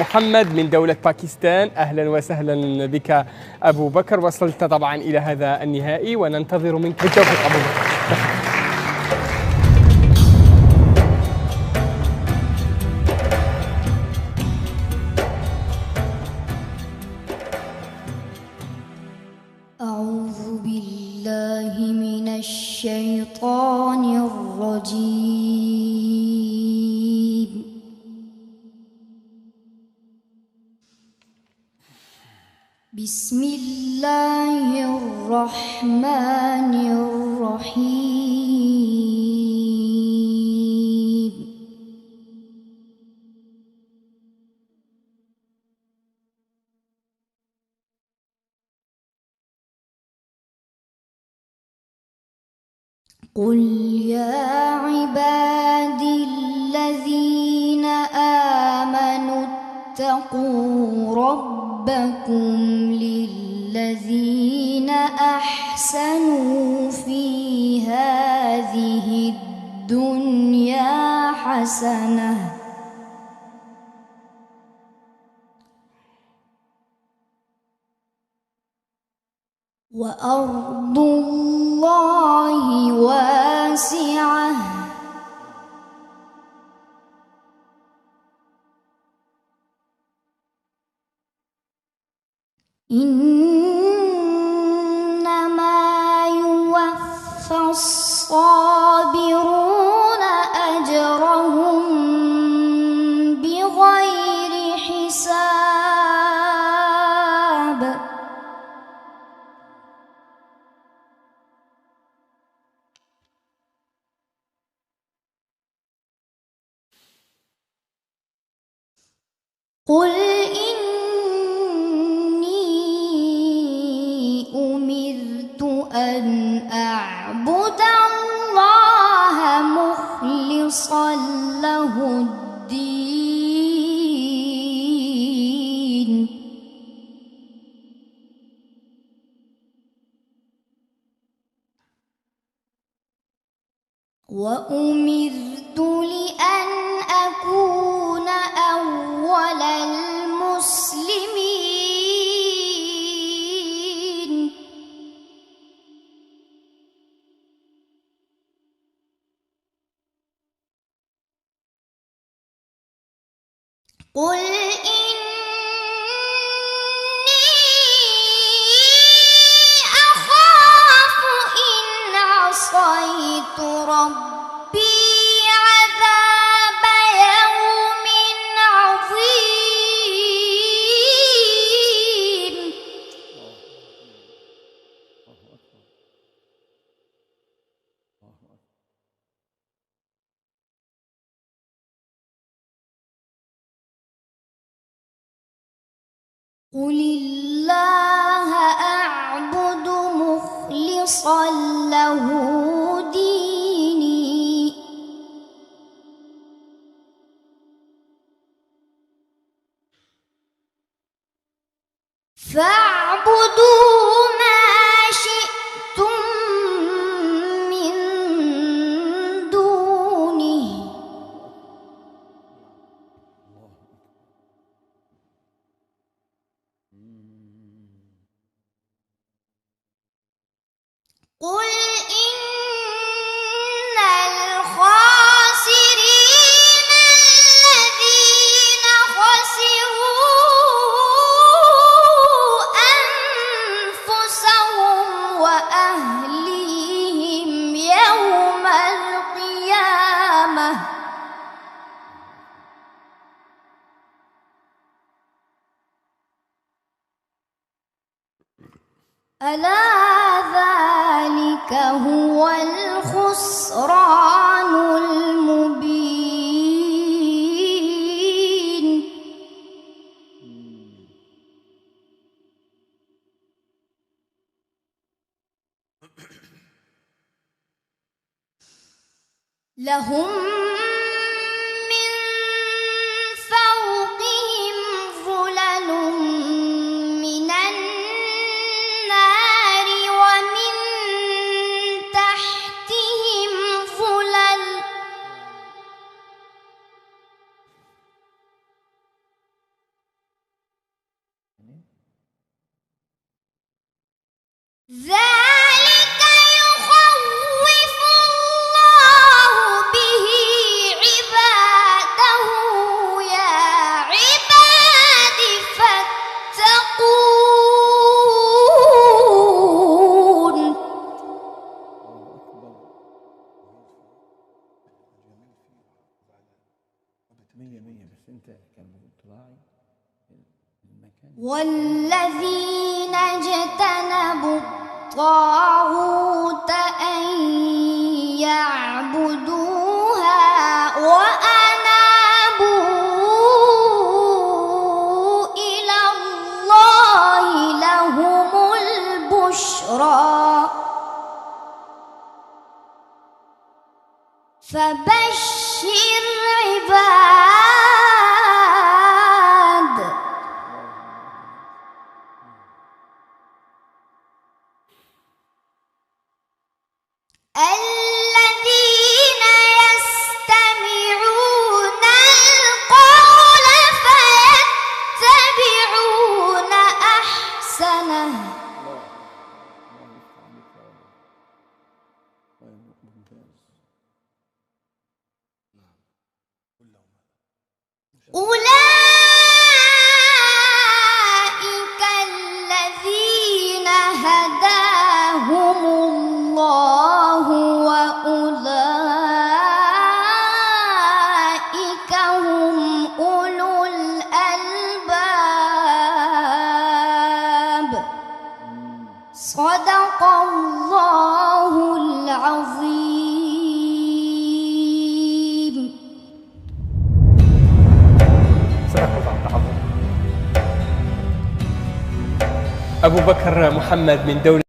محمد من دولة باكستان. أهلا وسهلا بك أبو بكر. وصلت طبعا إلى هذا النهائي وننتظر منك بالتوفيق أبو بكر. أعوذ بالله من الشيطان الرجيم. بسم الله الرحمن الرحيم. قل يا عبادي الذين آمنوا اتقوا ربكم للذين أحسنوا في هذه الدنيا حسنة وأرض الله واسعة إنما يوفى الصابرون أجرهم بغير حساب. قل إني أمرت أن أعبد الله مخلصا له الدين وأمرت لأن أكون أول المسلمين. قل إني أخاف إن عصيت ربي عذاب يوم عظيم. قل الله أعبد مخلصا له ديني فاعبدوا ما شئتم من دونه قل إن الخاسرين الذين خسروا أنفسهم وأهليهم يوم القيامة ألا ذلك هو الخسران المبين. لهم من فوقهم ظلل من النار ومن تحتهم ظلل ذلك يخوف الله به عباده يا عباد فاتقون. والذين اجتنبوا الطاغوت أن يعبدوها وأنابوا إلى الله لهم البشرى فبشر عباد الذين يستمعون القول فيتبعون أحسنه أولئك الذين هداهم الله وأولئك هم أولو الألباب. صدق الله العظيم. صدق الله العظيم. أبو بكر محمد من دولة